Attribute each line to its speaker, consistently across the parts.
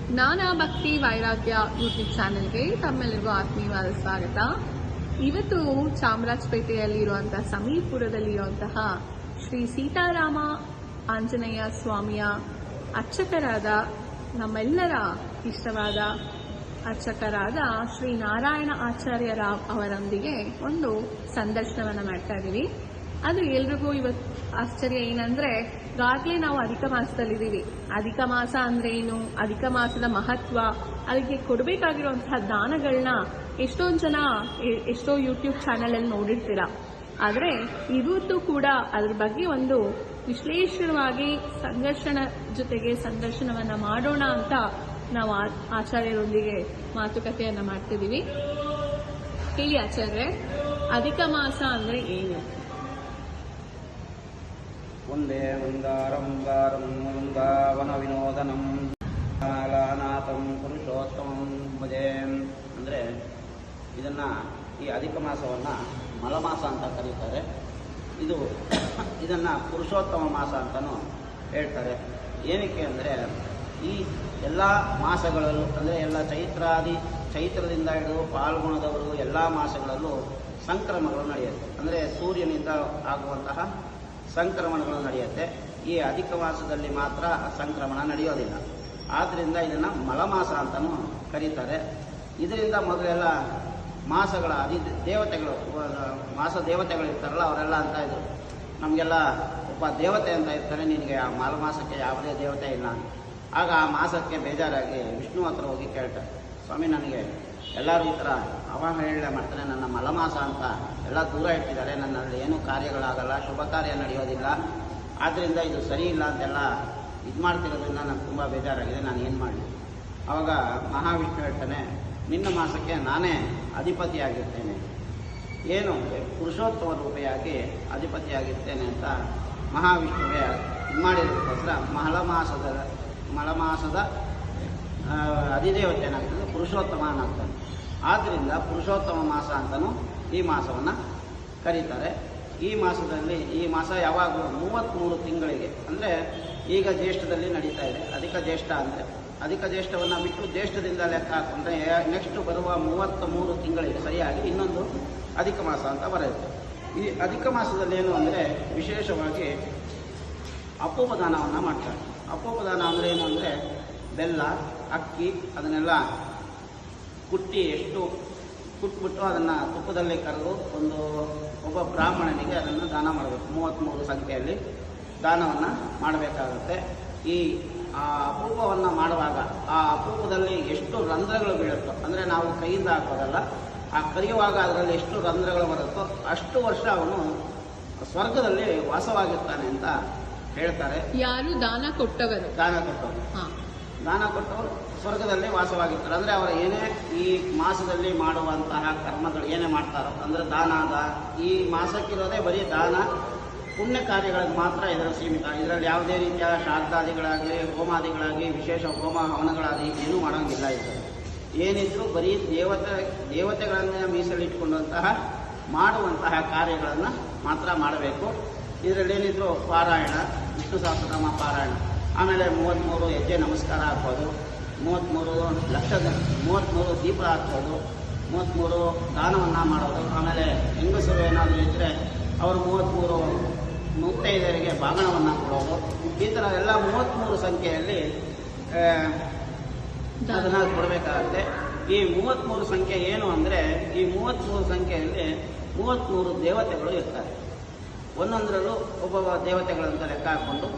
Speaker 1: ಜ್ಞಾನ ಭಕ್ತಿ ವೈರಾಗ್ಯ ಯೂಟ್ಯೂಬ್ ಚಾನೆಲ್ಗೆ ತಮ್ಮೆಲ್ಲರಿಗೂ ಆತ್ಮೀಯವಾದ ಸ್ವಾಗತ. ಇವತ್ತು ಚಾಮರಾಜಪೇಟೆಯಲ್ಲಿರುವಂತಹ ಸಮೀಪುರದಲ್ಲಿರುವಂತಹ ಶ್ರೀ ಸೀತಾರಾಮ ಆಂಜನೇಯ ಸ್ವಾಮಿಯ ಅರ್ಚಕರಾದ ನಮ್ಮೆಲ್ಲರ ಇಷ್ಟವಾದ ಅರ್ಚಕರಾದ ಶ್ರೀ ನಾರಾಯಣ ಆಚಾರ್ಯರಾವ್ ಅವರೊಂದಿಗೆ ಒಂದು ಸಂದರ್ಶನವನ್ನು ಮಾಡ್ತಾ ಇದ್ದೀವಿ. ಅದು ಎಲ್ರಿಗೂ ಇವತ್ತು ಆಶ್ಚರ್ಯ ಏನಂದ್ರೆ, ಈಗಾಗಲೇ ನಾವು ಅಧಿಕ ಮಾಸದಲ್ಲಿದ್ದೀವಿ. ಅಧಿಕ ಮಾಸ ಅಂದ್ರೆ ಏನು, ಅಧಿಕ ಮಾಸದ ಮಹತ್ವ, ಅದಕ್ಕೆ ಕೊಡಬೇಕಾಗಿರುವಂತಹ ದಾನಗಳನ್ನ ಎಷ್ಟೊಂದು ಜನ ಎಷ್ಟೋ ಯೂಟ್ಯೂಬ್ ಚಾನೆಲ್ ಅಲ್ಲಿ ನೋಡಿರ್ತೀರ. ಆದರೆ ಇವತ್ತು ಕೂಡ ಅದ್ರ ಬಗ್ಗೆ ಒಂದು ವಿಶ್ಲೇಷಣವಾಗಿ ಸಂದರ್ಶನವನ್ನ ಮಾಡೋಣ ಅಂತ ನಾವು ಆಚಾರ್ಯರೊಂದಿಗೆ ಮಾತುಕತೆಯನ್ನ ಮಾಡ್ತಿದ್ದೀವಿ. ಹೇಳಿ ಆಚಾರ್ಯ, ಅಧಿಕ ಮಾಸ ಅಂದ್ರೆ ಏನು?
Speaker 2: ಒಂದೇ ಮಂದಾರಂ ವಾರಂ ವೃಂದಾವನ ವಿನೋದನಂ ಕಾಲಾನಾಥಂ ಪುರುಷೋತ್ತಮಂ ಭಜೆ. ಅಂದರೆ ಈ ಅಧಿಕ ಮಾಸವನ್ನು ಮಲಮಾಸ ಅಂತ ಕರೀತಾರೆ. ಇದನ್ನು ಪುರುಷೋತ್ತಮ ಮಾಸ ಅಂತಲೂ ಹೇಳ್ತಾರೆ. ಏನಕ್ಕೆ ಅಂದರೆ ಈ ಎಲ್ಲ ಮಾಸಗಳಲ್ಲೂ, ಅಂದರೆ ಎಲ್ಲ ಚೈತ್ರದಿಂದ ಹಿಡಿದು ಪಾಲ್ಗುಣದವರೆಗೂ ಎಲ್ಲ ಮಾಸಗಳಲ್ಲೂ ಸಂಕ್ರಮಣಗಳು ನಡೆಯುತ್ತೆ. ಅಂದರೆ ಸೂರ್ಯನಿಂದ ಆಗುವಂತಹ ಸಂಕ್ರಮಣಗಳು ನಡೆಯುತ್ತೆ. ಈ ಅಧಿಕ ಮಾಸದಲ್ಲಿ ಮಾತ್ರ ಸಂಕ್ರಮಣ ನಡೆಯೋದಿಲ್ಲ. ಆದ್ದರಿಂದ ಇದನ್ನು ಮಲಮಾಸ ಅಂತಲೂ ಕರೀತಾರೆ. ಇದರಿಂದ ಮೊದಲೆಲ್ಲ ಮಾಸಗಳ ಮಾಸ ದೇವತೆಗಳು ಇರ್ತಾರಲ್ಲ, ಅವರೆಲ್ಲ ಅಂತ ಇದ್ರು, ನಮಗೆಲ್ಲ ಒಬ್ಬ ದೇವತೆ ಅಂತ ಇರ್ತಾರೆ, ನಿನಗೆ ಆ ಮಲಮಾಸಕ್ಕೆ ಯಾವುದೇ ದೇವತೆ ಇಲ್ಲ. ಆಗ ಆ ಮಾಸಕ್ಕೆ ಬೇಜಾರಾಗಿ ವಿಷ್ಣು ಹತ್ರ ಹೋಗಿ ಕೇಳ್ತಾರೆ, ಸ್ವಾಮಿ, ನನಗೆ ಎಲ್ಲರೂ ಈ ಥರ ಅವಹೇಳನೆ ಮಾಡ್ತಾರೆ, ನನ್ನ ಮಲಮಾಸ ಅಂತ ಎಲ್ಲ ದೂರ ಇಟ್ಟಿದ್ದಾರೆ, ನನ್ನಲ್ಲಿ ಏನೂ ಕಾರ್ಯಗಳಾಗಲ್ಲ, ಶುಭ ಕಾರ್ಯ ನಡೆಯೋದಿಲ್ಲ, ಆದ್ದರಿಂದ ಇದು ಸರಿ ಇಲ್ಲ ಅಂತೆಲ್ಲ ಇದು ಮಾಡ್ತಿರೋದ್ರಿಂದ ನನಗೆ ತುಂಬ ಬೇಜಾರಾಗಿದೆ, ನಾನು ಏನು ಮಾಡಲಿ? ಆವಾಗ ಮಹಾವಿಷ್ಣು ಹೇಳ್ತಾನೆ, ನಿನ್ನ ಮಾಸಕ್ಕೆ ನಾನೇ ಅಧಿಪತಿಯಾಗಿರ್ತೇನೆ, ಏನು ಪುರುಷೋತ್ತಮ ರೂಪಿಯಾಗಿ ಅಧಿಪತಿಯಾಗಿರ್ತೇನೆ ಅಂತ ಮಹಾವಿಷ್ಣುವಿಗೆ ಇದು ಮಾಡಿರೋದಕ್ಕೋಸ್ಕರ ಮಲಮಾಸದ ಅಧಿದೇವತೆ ಏನಾಗ್ತದೆ, ಪುರುಷೋತ್ತಮ ಅನಾಗ್ತಾನೆ. ಆದ್ದರಿಂದ ಪುರುಷೋತ್ತಮ ಮಾಸ ಅಂತಲೂ ಈ ಮಾಸವನ್ನು ಕರೀತಾರೆ. ಈ ಮಾಸ ಯಾವಾಗಲೂ 33 ತಿಂಗಳಿಗೆ, ಅಂದರೆ ಈಗ ಜ್ಯೇಷ್ಠದಲ್ಲಿ ನಡೀತಾ ಇದೆ. ಅಧಿಕ ಜ್ಯೇಷ್ಠವನ್ನು ಬಿಟ್ಟು ಜ್ಯೇಷ್ಠದಿಂದ ಲೆಕ್ಕ ಹಾಕೊಂಡ್ರೆ ನೆಕ್ಸ್ಟ್ ಬರುವ 33 ತಿಂಗಳಿಗೆ ಸರಿಯಾಗಿ ಇನ್ನೊಂದು ಅಧಿಕ ಮಾಸ ಅಂತ ಬರುತ್ತೆ. ಈ ಅಧಿಕ ಮಾಸದಲ್ಲಿ ಏನು ಅಂದರೆ ವಿಶೇಷವಾಗಿ ಅಪೋಪದಾನವನ್ನು ಮಾಡ್ತಾರೆ. ಅಪೋಪದಾನ ಅಂದರೆ ಏನು ಅಂದರೆ ಬೆಲ್ಲ, ಅಕ್ಕಿ ಅದನ್ನೆಲ್ಲ ಕುಟ್ಬಿಟ್ಟು ಅದನ್ನು ತುಪ್ಪದಲ್ಲಿ ಕರೆದು ಒಬ್ಬ ಬ್ರಾಹ್ಮಣನಿಗೆ ಅದನ್ನು ದಾನ ಮಾಡಬೇಕು. 33 ಸಂಖ್ಯೆಯಲ್ಲಿ ದಾನವನ್ನು ಮಾಡಬೇಕಾಗುತ್ತೆ. ಈ ಅಪೂಪವನ್ನು ಮಾಡುವಾಗ ಆ ಅಪೂಪದಲ್ಲಿ ಎಷ್ಟು ರಂಧ್ರಗಳು ಬೀಳುತ್ತೋ, ಅಂದರೆ ನಾವು ಕೈಯಿಂದ ಹಾಕೋದಲ್ಲ, ಆ ಕರೆಯುವಾಗ ಅದರಲ್ಲಿ ಎಷ್ಟು ರಂಧ್ರಗಳು ಬರುತ್ತೋ ಅಷ್ಟು ವರ್ಷ ಅವನು ಸ್ವರ್ಗದಲ್ಲಿ ವಾಸವಾಗಿರ್ತಾನೆ ಅಂತ ಹೇಳ್ತಾರೆ.
Speaker 1: ಯಾರು ದಾನ ಕೊಟ್ಟವರು
Speaker 2: ಸ್ವರ್ಗದಲ್ಲಿ ವಾಸವಾಗಿರ್ತಾರೆ. ಅಂದರೆ ಅವರು ಏನೇ ಈ ಮಾಸದಲ್ಲಿ ಮಾಡುವಂತಹ ಕರ್ಮಗಳು ಏನೇ ಮಾಡ್ತಾರೋ, ಅಂದರೆ ಈ ಮಾಸಕ್ಕಿರೋದೇ ಬರೀ ದಾನ ಪುಣ್ಯ ಕಾರ್ಯಗಳಿಗೆ ಮಾತ್ರ ಇದರ ಸೀಮಿತ. ಇದರಲ್ಲಿ ಯಾವುದೇ ರೀತಿಯ ಶ್ರಾದ್ದಾದಿಗಳಾಗಲಿ, ಹೋಮಾದಿಗಳಾಗಲಿ, ವಿಶೇಷ ಹೋಮ ಹವನಗಳಾಗಲಿ ಏನೂ ಮಾಡೋಂಗಿಲ್ಲ. ಇದು ಏನಿದ್ರು ಬರೀ ದೇವತೆಗಳನ್ನೇ ಮೀಸಲಿಟ್ಕೊಂಡಂತಹ ಮಾಡುವಂತಹ ಕಾರ್ಯಗಳನ್ನು ಮಾತ್ರ ಮಾಡಬೇಕು. ಇದರಲ್ಲಿ ಏನಿದ್ರು ಪಾರಾಯಣ, ವಿಷ್ಣು ಸಹಸ್ರನಾಮ ಪಾರಾಯಣ, ಆಮೇಲೆ 33 ಹೆಜ್ಜೆ ನಮಸ್ಕಾರ ಹಾಕೋದು, 33 ದೀಪ ಹಾಕೋದು, 33 ದಾನವನ್ನು ಮಾಡೋದು, ಆಮೇಲೆ ಹೆಂಗಸರು ಏನಾದರೂ ಇದ್ದರೆ ಅವರು 33 ಮುತ್ತೈದೆಯರಿಗೆ ಬಾಗಣವನ್ನು ಕೊಡೋದು. ಈ ಥರ ಎಲ್ಲ 33 ಸಂಖ್ಯೆಯಲ್ಲಿ ಅದನ್ನು ಕೊಡಬೇಕಾಗುತ್ತೆ. ಈ 33 ಸಂಖ್ಯೆ ಏನು ಅಂದರೆ, ಈ 33 ಸಂಖ್ಯೆಯಲ್ಲಿ 33 ದೇವತೆಗಳು ಇರ್ತಾರೆ. ಒಂದೊಂದರಲ್ಲೂ ಒಬ್ಬೊಬ್ಬ ದೇವತೆಗಳಂತ ಲೆಕ್ಕ ಹಾಕ್ಕೊಂಡು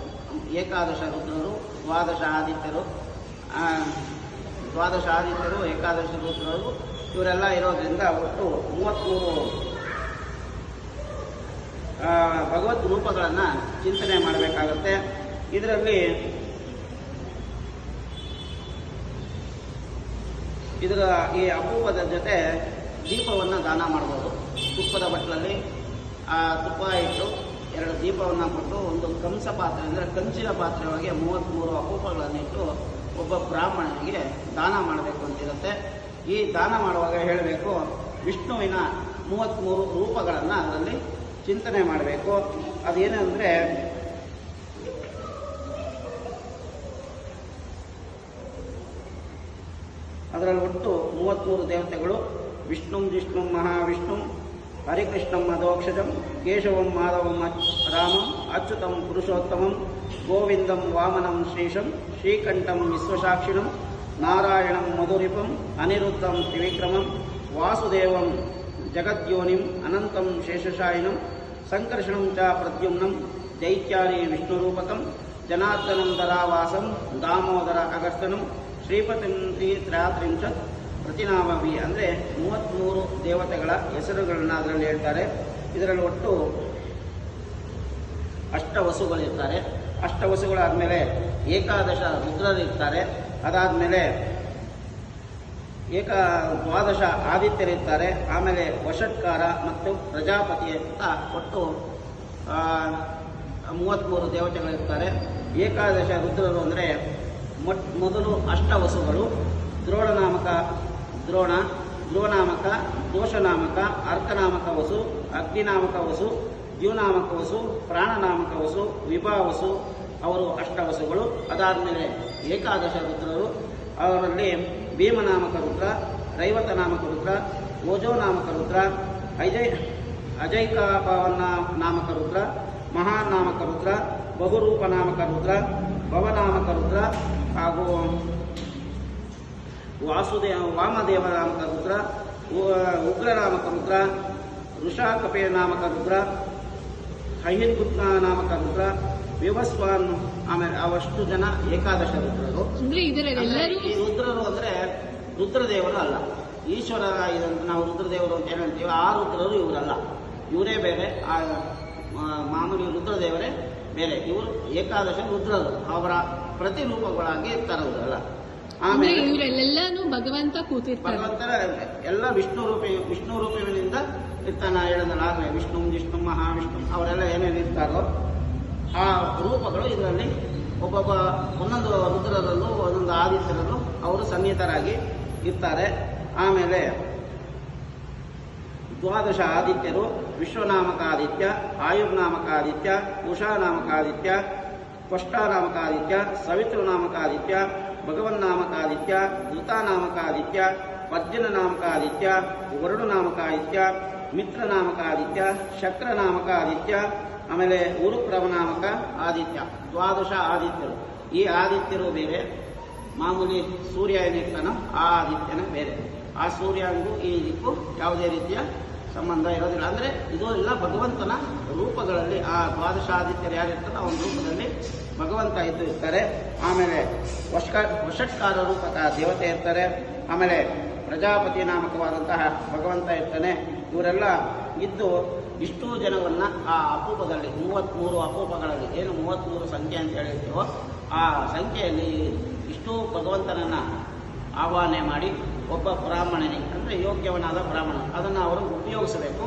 Speaker 2: ಏಕಾದಶ ರುದ್ರರು, ದ್ವಾದಶ ಆದಿತ್ಯರು, ಏಕಾದಶ ರುದ್ರರು ಇವರೆಲ್ಲ ಇರೋದ್ರಿಂದ ಒಟ್ಟು 33 ಭಗವತ್ ರೂಪಗಳನ್ನು ಚಿಂತನೆ ಮಾಡಬೇಕಾಗುತ್ತೆ. ಇದರಲ್ಲಿ ಈ ಅಪೂಪದ ಜೊತೆ ದೀಪವನ್ನು ದಾನ ಮಾಡ್ಬೋದು. ತುಪ್ಪದ ಬಟ್ಟಲಲ್ಲಿ ತುಪ್ಪ ಇಟ್ಟು 2 ದೀಪವನ್ನು ಕೊಟ್ಟು ಒಂದು ಕಂಸ ಪಾತ್ರೆ, ಅಂದರೆ ಕಂಚಿನ ಪಾತ್ರೆಯೊಳಗೆ 33 ಅಪೂಪಗಳನ್ನಿಟ್ಟು ಒಬ್ಬ ಬ್ರಾಹ್ಮಣನಿಗೆ ದಾನ ಮಾಡಬೇಕು ಅಂತಿರುತ್ತೆ. ಈ ದಾನ ಮಾಡುವಾಗ ಹೇಳಬೇಕು, ವಿಷ್ಣುವಿನ 33 ರೂಪಗಳನ್ನು ಅದರಲ್ಲಿ ಚಿಂತನೆ ಮಾಡಬೇಕು. ಅದೇನೆಂದರೆ ಅದರಲ್ಲಿ ಒಟ್ಟು 33 ದೇವತೆಗಳು. ವಿಷ್ಣುಂ ಜಿಷ್ಣುಂ ಮಹಾವಿಷ್ಣುಂ ಹರಿಕೃಷ್ಣಂ ಮಧೋಕ್ಷಜಂ ಕೇಶವಂ ಮಾಧವಂ ರಾಮಂ ಅಚ್ಯುತಂ ಪುರುಷೋತ್ತಮಂ ಗೋವಿಂದಂ ವಾಮನಂ ಶ್ರೀಶಂ ಶ್ರೀಕಂಠಂ ವಿಶ್ವಸಾಕ್ಷಿಣಂ ನಾರಾಯಣಂ ಮಧುರಿಪಂ ಅನಿರುದ್ಧಂ ತ್ರಿವಿಕ್ರಮಂ ವಾಸುದೇವಂ ಜಗದ್ಯೋನಿಂ ಅನಂತಂ ಶೇಷಶಾಯಿನಂ ಸಂಕರ್ಷಣಂ ಚ ಪ್ರದ್ಯುಮ್ನಂ ದೈತ್ಯಾನಿ ವಿಷ್ಣುರೂಪಕಂ ಜನಾರ್ದನಂ ಧರಾವಾಸಂ ದಾಮೋದರ ಅಗಸ್ತನಂ ಶ್ರೀಪತಿಂ ತ್ರಯಾತ್ರಿಂಶತ್ ಪ್ರತಿನಾಮವಿ. ಅಂದರೆ 33 ದೇವತೆಗಳ ಹೆಸರುಗಳನ್ನ ಅದರಲ್ಲಿ ಹೇಳ್ತಾರೆ. ಇದರಲ್ಲಿ ಒಟ್ಟು ಅಷ್ಟವಸುಗಳಿರ್ತಾರೆ. ಅಷ್ಟವಸುಗಳಾದಮೇಲೆ ಏಕಾದಶ ರುದ್ರರಿರ್ತಾರೆ. ಅದಾದಮೇಲೆ ದ್ವಾದಶ ಆದಿತ್ಯರಿರ್ತಾರೆ. ಆಮೇಲೆ ವಷಟ್ಕಾರ ಮತ್ತು ಪ್ರಜಾಪತಿ ಅಂತ ಒಟ್ಟು 33 ದೇವತೆಗಳಿರ್ತಾರೆ. ಏಕಾದಶ ರುದ್ರರು ಅಂದರೆ ಮೊದಲು ಅಷ್ಟವಸುಗಳು: ದ್ರೋಣನಾಮಕ ದ್ರೋಣ, ಧ್ರುವನಾಮಕ, ದೋಷನಾಮಕ, ಅರ್ಕನಾಮಕ ವಸು, ಅಗ್ನಿನಾಮಕ ವಸು, ದ್ಯುನಾಮಕ ವಸು, ಪ್ರಾಣನಾಮಕ ವಸು, ವಿಭಾವಸು, ಅವರು ಅಷ್ಟವಸುಗಳು. ಅದಾದಮೇಲೆ ಏಕಾದಶ ರುದ್ರರು, ಅವರಲ್ಲಿ ಭೀಮನಾಮಕ ರುದ್ರ, ರೈವತನಾಮಕ ರುದ್ರ, ಓಜೋನಾಮಕ ರುದ್ರ, ಅಜೈಕಾಪವನ ನಾಮಕ ರುದ್ರ, ಮಹಾನಾಮಕ ರುದ್ರ, ಬಹುರೂಪನಾಮಕ ರುದ್ರ, ಭವನಾಮಕ ರುದ್ರ ಹಾಗೂ ವಾಮದೇವ ನಾಮಕ ರುದ್ರ, ಉಗ್ರನಾಮಕ ರುದ್ರ, ಋಷಾಕಪೇ ನಾಮಕ ರುದ್ರ, ಹೈಹಿದ್ಗುಪ್ತ ನಾಮಕ ರುದ್ರ, ವಿವಸ್ವಾನ್. ಆಮೇಲೆ ಅವಷ್ಟು ಜನ ಏಕಾದಶ ರುದ್ರರು. ಈ ರುದ್ರರು ಅಂದ್ರೆ ರುದ್ರದೇವರು ಅಲ್ಲ, ಈಶ್ವರ ಇದಂತ ನಾವು ರುದ್ರದೇವರು ಅಂತ ಏನು ಹೇಳ್ತೀವಿ, ಆ ರುದ್ರರು ಇವರಲ್ಲ, ಇವರೇ ಬೇರೆ, ಆ ಮಾಮೂಲಿ ರುದ್ರದೇವರೇ ಬೇರೆ. ಇವರು ಏಕಾದಶ ರುದ್ರರು, ಅವರ ಪ್ರತಿರೂಪಗಳಾಗಿ ಇರ್ತಾರಲ್ಲ. ಆಮೇಲೆ
Speaker 1: ಇವರೆಲ್ಲಾನು ಭಗವಂತ
Speaker 2: ಭಗವಂತರ ಎಲ್ಲ ವಿಷ್ಣು ರೂಪವಿನಿಂದ ಇರ್ತಾನ. ಹೇಳಿದ್ರೆ ವಿಷ್ಣು ಜಿಷ್ಣು ಮಹಾವಿಷ್ಣು ಅವರೆಲ್ಲ ಏನೇನು ಇರ್ತಾರೋ ಆ ರೂಪಗಳು ಇದರಲ್ಲಿ ಒಬ್ಬೊಬ್ಬ ಒಂದೊಂದು ರುದ್ರರಲ್ಲೂ ಒಂದೊಂದು ಆದಿತ್ಯರಲ್ಲೂ ಅವರು ಸನ್ನಿಹಿತರಾಗಿ ಇರ್ತಾರೆ. ಆಮೇಲೆ ದ್ವಾದಶ ಆದಿತ್ಯರು: ವಿಶ್ವನಾಮಕ ಆದಿತ್ಯ, ಆಯುರ್ನಾಮಕ ಆದಿತ್ಯ, ಉಷಾನಾಮಕ ಆದಿತ್ಯ, ತ್ವಷ್ಟಾನಾಮಕ ಆದಿತ್ಯ, ಸವಿತೃನಾಮಕ ಆದಿತ್ಯ, ಭಗವನ್ನಾಮಕ ಆದಿತ್ಯ, ಧೃತಾನಾಮಕ ಆದಿತ್ಯ, ಪರ್ಜನನಾಮಕ ಆದಿತ್ಯ, ವರುಣನಾಮಕ ಆದಿತ್ಯ, ಮಿತ್ರನಾಮಕ ಆದಿತ್ಯ, ಶಕ್ರನಾಮಕ ಆದಿತ್ಯ, ಆಮೇಲೆ ಉರುಪ್ರವನಾಮಕ ಆದಿತ್ಯ. ದ್ವಾದಶ ಆದಿತ್ಯರು. ಈ ಆದಿತ್ಯರು ಬೇರೆ, ಮಾಮೂಲಿ ಸೂರ್ಯ ಏನಿರ್ತಾನೋ ಆ ಆದಿತ್ಯನೇ ಬೇರೆ. ಆ ಸೂರ್ಯನಿಗೂ ಈ ಇದಕ್ಕೂ ಯಾವುದೇ ರೀತಿಯ ಸಂಬಂಧ ಇರೋದಿಲ್ಲ. ಅಂದರೆ ಇದು ಎಲ್ಲ ಭಗವಂತನ ರೂಪಗಳಲ್ಲಿ. ಆ ದ್ವಾದಶ ಆದಿತ್ಯರು ಯಾರಿರ್ತಾರೋ ಅವನ ರೂಪದಲ್ಲಿ ಭಗವಂತ ಇರ್ತಾರೆ. ಆಮೇಲೆ ವಷಟ್ಕಾರ ರೂಪಕ ದೇವತೆ ಇರ್ತಾರೆ. ಆಮೇಲೆ ಪ್ರಜಾಪತಿ ನಾಮಕವಾದಂತಹ ಭಗವಂತ ಇರ್ತಾನೆ. ಇವರೆಲ್ಲ ಇದ್ದು ಇಷ್ಟು ಜನವನ್ನ ಆ ಅಪೂಪದಲ್ಲಿ 33 ಅಪೂಪಗಳಲ್ಲಿ ಏನು 33 ಸಂಖ್ಯೆ ಅಂತ ಹೇಳಿರ್ತೀವೋ ಆ ಸಂಖ್ಯೆಯಲ್ಲಿ ಇಷ್ಟು ಭಗವಂತನನ್ನ ಆಹ್ವಾನ ಮಾಡಿ ಒಬ್ಬ ಬ್ರಾಹ್ಮಣನಿಗೆ, ಅಂದರೆ ಯೋಗ್ಯವನಾದ ಬ್ರಾಹ್ಮಣ, ಅದನ್ನು ಅವರು ಉಪಯೋಗಿಸಬೇಕು.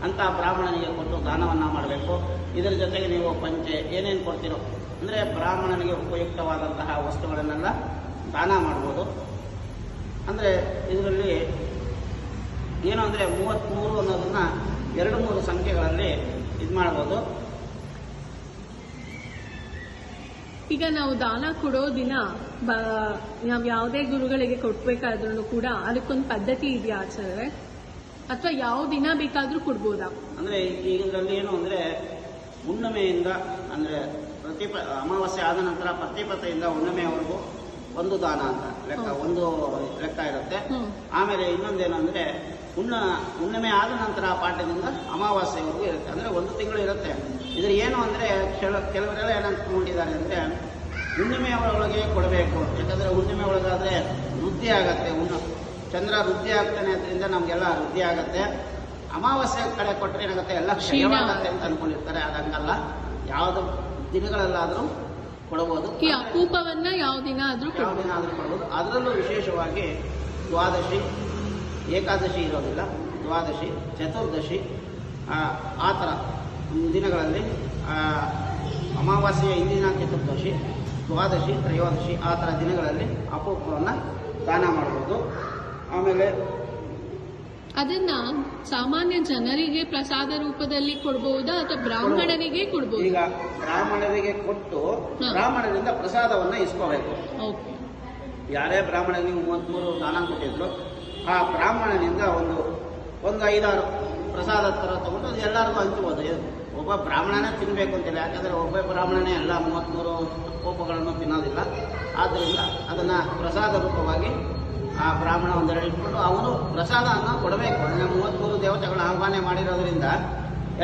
Speaker 2: ಅಂತ ಬ್ರಾಹ್ಮಣನಿಗೆ ಕೊಟ್ಟು ದಾನವನ್ನು ಮಾಡಬೇಕು. ಇದರ ಜೊತೆಗೆ ನೀವು ಪಂಚೆ ಏನೇನು ಕೊಡ್ತೀರೋ, ಅಂದರೆ ಬ್ರಾಹ್ಮಣನಿಗೆ ಉಪಯುಕ್ತವಾದಂತಹ ವಸ್ತುಗಳನ್ನೆಲ್ಲ ದಾನ ಮಾಡ್ಬೋದು. ಅಂದರೆ ಇದರಲ್ಲಿ ಏನು ಅಂದರೆ 33 ಅನ್ನೋದನ್ನ 2-3 ಸಂಖ್ಯೆಗಳಲ್ಲಿ ಇದು ಮಾಡ್ಬೋದು.
Speaker 1: ಈಗ ನಾವು ದಾನ ಕೊಡೋ ದಿನ ನಾವು ಯಾವುದೇ ಗುರುಗಳಿಗೆ ಕೊಡ್ಬೇಕಾದ್ರೂ ಕೂಡ ಅದಕ್ಕೊಂದು ಪದ್ಧತಿ ಇದೆಯಾ ಆಚಾರ್ಯ, ಅಥವಾ ಯಾವ ದಿನ ಬೇಕಾದ್ರೂ ಕೊಡ್ಬೋದಾ?
Speaker 2: ಅಂದ್ರೆ ಈಗ ಇದರಲ್ಲಿ ಏನು ಅಂದ್ರೆ ಹುಣ್ಣಿಮೆಯಿಂದ ಅಂದ್ರೆ ಅಮಾವಾಸ್ಯೆ ಆದ ನಂತರ ಪ್ರತಿಪತ್ತೆಯಿಂದ ಹುಣ್ಣಿಮೆವರೆಗೂ ಒಂದು ದಾನ ಅಂತ ಲೆಕ್ಕ, ಒಂದು ಲೆಕ್ಕ ಇರುತ್ತೆ. ಆಮೇಲೆ ಇನ್ನೊಂದೇನಂದ್ರೆ ಹುಣ್ಣಿಮೆ ಆದ ನಂತರ ಪಾಠದಿಂದ ಅಮಾವಾಸ್ಯೆವರೆಗೂ ಇರುತ್ತೆ. ಅಂದ್ರೆ 1 ತಿಂಗಳು ಇರುತ್ತೆ. ಇದ್ರ ಏನು ಅಂದ್ರೆ ಕೆಲವರೆಲ್ಲ ಏನಂತ್ಕೊಂಡಿದ್ದಾರೆ ಅಂದ್ರೆ ಹುಣ್ಣಿಮೆಯ ಒಳಗೆ ಕೊಡಬೇಕು. ಯಾಕಂದ್ರೆ ಹುಣ್ಣಿಮೆ ಒಳಗಾದ್ರೆ ವೃದ್ಧಿ ಆಗತ್ತೆ, ಚಂದ್ರ ವೃದ್ಧಿ ಆಗ್ತಾನೆ, ಅದರಿಂದ ನಮ್ಗೆಲ್ಲ ವೃದ್ಧಿ ಆಗತ್ತೆ. ಅಮಾವಾಸ್ಯೆ ಕಡೆ ಕೊಟ್ಟರೆ ಏನಾಗುತ್ತೆ, ಎಲ್ಲ ಕ್ಷಯವಾಗತ್ತೆ ಅಂತ ಅನ್ಕೊಂಡಿರ್ತಾರೆ. ಅದಂಗಲ್ಲ, ಯಾವ್ದು ದಿನಗಳಲ್ಲಾದ್ರೂ ಕೊಡಬಹುದು.
Speaker 1: ಈ ಅಪೂಪವನ್ನ ಯಾವ ದಿನ ಆದ್ರೂ
Speaker 2: ಕೊಡಬಹುದು. ಅದರಲ್ಲೂ ವಿಶೇಷವಾಗಿ ದ್ವಾದಶಿ, ಏಕಾದಶಿ ಇರೋದಿಲ್ಲ, ದ್ವಾದಶಿ, ಚತುರ್ದಶಿ ಆ ಥರ ದಿನಗಳಲ್ಲಿ, ಅಮಾವಾಸ್ಯೆಯ ಹಿಂದಿನ ಚತುರ್ದಶಿ, ದ್ವಾದಶಿ, ತ್ರಯೋದಶಿ ಆ ಥರ ದಿನಗಳಲ್ಲಿ ಅಪೂಪವನ್ನು ದಾನ ಮಾಡಬಹುದು. ಆಮೇಲೆ
Speaker 1: ಅದನ್ನ ಸಾಮಾನ್ಯ ಜನರಿಗೆ ಪ್ರಸಾದ ರೂಪದಲ್ಲಿ ಕೊಡಬಹುದಾ ಅಥವಾ ಬ್ರಾಹ್ಮಣನಿಗೆ ಕೊಡಬಹುದು?
Speaker 2: ಈಗ ಬ್ರಾಹ್ಮಣರಿಗೆ ಕೊಟ್ಟು ಬ್ರಾಹ್ಮಣರಿಂದ ಪ್ರಸಾದವನ್ನ ಇಸ್ಕೋಬೇಕು. ಯಾರೇ ಬ್ರಾಹ್ಮಣನಿಗೆ 33 ದಾನ ಕೊಟ್ಟಿದ್ರು ಆ ಬ್ರಾಹ್ಮಣನಿಂದ ಒಂದು 5-6 ಪ್ರಸಾದ ಥರ ತಗೊಂಡು ಅದು ಎಲ್ಲರಿಗೂ ಹಂಚ್ಬೋದು. ಒಬ್ಬ ಬ್ರಾಹ್ಮಣನೇ ತಿನ್ನಬೇಕು ಅಂತಿಲ್ಲ, ಯಾಕಂದರೆ ಒಬ್ಬ ಬ್ರಾಹ್ಮಣನೇ ಎಲ್ಲ 33 ಕೋಪಗಳನ್ನು ತಿನ್ನೋದಿಲ್ಲ. ಆದ್ದರಿಂದ ಅದನ್ನು ಪ್ರಸಾದ ರೂಪವಾಗಿ ಆ ಬ್ರಾಹ್ಮಣ ಒಂದೆರಡು ಇಟ್ಕೊಂಡು ಅವನು ಪ್ರಸಾದವನ್ನು ಕೊಡಬೇಕು. ಅಂದರೆ 33 ದೇವತೆಗಳ ಆಹ್ವಾನ ಮಾಡಿರೋದ್ರಿಂದ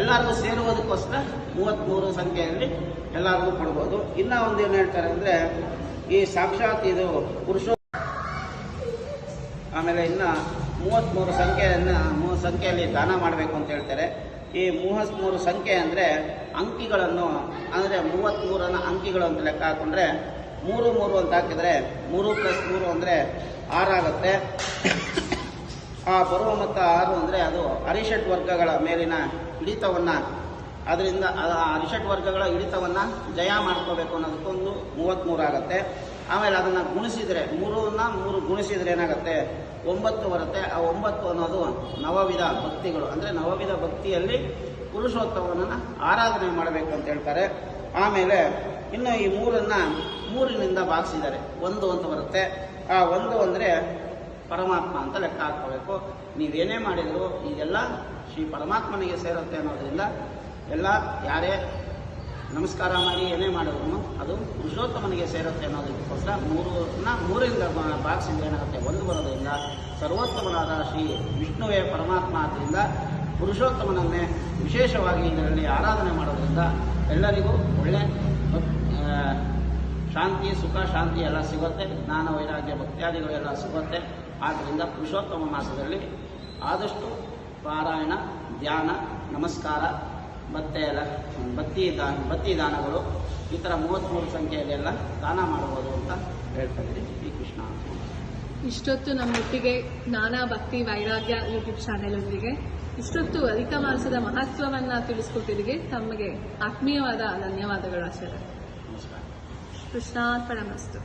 Speaker 2: ಎಲ್ಲರಿಗೂ ಸೇರುವುದಕ್ಕೋಸ್ಕರ 33 ಸಂಖ್ಯೆಯಲ್ಲಿ ಎಲ್ಲರಿಗೂ ಕೊಡ್ಬೋದು. ಇನ್ನೂ ಒಂದು ಏನು ಹೇಳ್ತಾರೆ ಅಂದರೆ ಈ ಸಾಕ್ಷಾತ್ ಇದು ಪುರುಷೋ, ಆಮೇಲೆ ಇನ್ನು 33 ಸಂಖ್ಯೆಯಲ್ಲಿ ದಾನ ಮಾಡಬೇಕು ಅಂತ ಹೇಳ್ತಾರೆ. ಈ 33 ಸಂಖ್ಯೆ ಅಂದರೆ ಅಂಕಿಗಳನ್ನು, ಅಂದರೆ 33 ಅಂಕಿಗಳು ಅಂತ ಲೆಕ್ಕ ಹಾಕೊಂಡ್ರೆ 3 ಅಂತ ಹಾಕಿದ್ರೆ 3 + 3 ಅಂದರೆ 6 ಆಗುತ್ತೆ. ಆ ಬರುವ ಮತ್ತು 6 ಅಂದರೆ ಅದು ಅರಿಷಟ್ ವರ್ಗಗಳ ಮೇಲಿನ ಹಿಡಿತವನ್ನು, ಅದರಿಂದ ಅರಿಷಟ್ ವರ್ಗಗಳ ಹಿಡಿತವನ್ನು ಜಯ ಮಾಡ್ಕೋಬೇಕು ಅನ್ನೋದಕ್ಕೊಂದು 33 ಆಗುತ್ತೆ. ಆಮೇಲೆ ಅದನ್ನು ಗುಣಿಸಿದರೆ 3 ಗುಣಿಸಿದರೆ ಏನಾಗುತ್ತೆ 9 ಬರುತ್ತೆ. ಆ 9 ಅನ್ನೋದು ನವವಿಧ ಭಕ್ತಿಗಳು, ಅಂದರೆ ನವವಿಧ ಭಕ್ತಿಯಲ್ಲಿ ಪುರುಷೋತ್ತಮನನ್ನು ಆರಾಧನೆ ಮಾಡಬೇಕು ಅಂತ ಹೇಳ್ತಾರೆ. ಆಮೇಲೆ ಇನ್ನು ಈ 3ರಿಂದ ಭಾಗಿಸಿದ್ದಾರೆ 1 ಅಂತ ಬರುತ್ತೆ. ಆ 1 ಅಂದರೆ ಪರಮಾತ್ಮ ಅಂತ ಲೆಕ್ಕ ಹಾಕ್ಕೋಬೇಕು. ನೀವೇನೇ ಮಾಡಿದರೂ ಇದೆಲ್ಲ ಶ್ರೀ ಪರಮಾತ್ಮನಿಗೆ ಸೇರುತ್ತೆ ಅನ್ನೋದ್ರಿಂದ ಎಲ್ಲ ಯಾರೇ ನಮಸ್ಕಾರ ಮಾಡಿ ಏನೇ ಮಾಡಿದ್ರು ಅದು ಪುರುಷೋತ್ತಮನಿಗೆ ಸೇರುತ್ತೆ ಅನ್ನೋದಕ್ಕೋಸ್ಕರ 3ರಿಂದ ಭಾಗಿಸಿದ್ರೆ ಏನಾಗುತ್ತೆ 1 ಬರೋದ್ರಿಂದ ಸರ್ವೋತ್ತಮನಾದ ಶ್ರೀ ವಿಷ್ಣುವೇ ಪರಮಾತ್ಮ ಆದ್ದರಿಂದ ಪುರುಷೋತ್ತಮನನ್ನೇ ವಿಶೇಷವಾಗಿ ಇದರಲ್ಲಿ ಆರಾಧನೆ ಮಾಡೋದ್ರಿಂದ ಎಲ್ಲರಿಗೂ ಒಳ್ಳೆ ಶಾಂತಿ, ಸುಖ, ಶಾಂತಿ ಎಲ್ಲ ಸಿಗುತ್ತೆ. ಜ್ಞಾನ, ವೈರಾಗ್ಯ, ಭಕ್ತ್ಯಾದಿಗಳು ಎಲ್ಲ ಸಿಗುತ್ತೆ. ಆದ್ದರಿಂದ ಪುರುಷೋತ್ತಮ ಮಾಸದಲ್ಲಿ ಆದಷ್ಟು ಪಾರಾಯಣ, ಧ್ಯಾನ, ನಮಸ್ಕಾರ, ಬತ್ತಿ ದಾನಗಳು ಈ ಥರ 33 ಸಂಖ್ಯೆಯಲ್ಲೆಲ್ಲ ದಾನ ಮಾಡಬಹುದು ಅಂತ ಹೇಳ್ತಾ ಇದ್ದೀನಿ. ಶ್ರೀಕೃಷ್ಣ.
Speaker 1: ಇಷ್ಟೊತ್ತು ನಮ್ಮೊಟ್ಟಿಗೆ ಜ್ಞಾನ, ಭಕ್ತಿ, ವೈರಾಗ್ಯ ಯೂಟ್ಯೂಬ್ ಚಾನೆಲ್ ಒಂದಿಗೆ ಇಷ್ಟೊತ್ತು ಅಧಿಕ ಮಾಸದ ಮಹತ್ವವನ್ನ ತಿಳಿಸ್ಕೊಟ್ಟಿದ್ದಕ್ಕೆ ತಮಗೆ ಆತ್ಮೀಯವಾದ ಧನ್ಯವಾದಗಳು ಆಚಾರ್ಯ.
Speaker 2: ನಮಸ್ಕಾರ.
Speaker 1: ಕೃಷ್ಣಾರ್ಪಣಮಸ್ತು.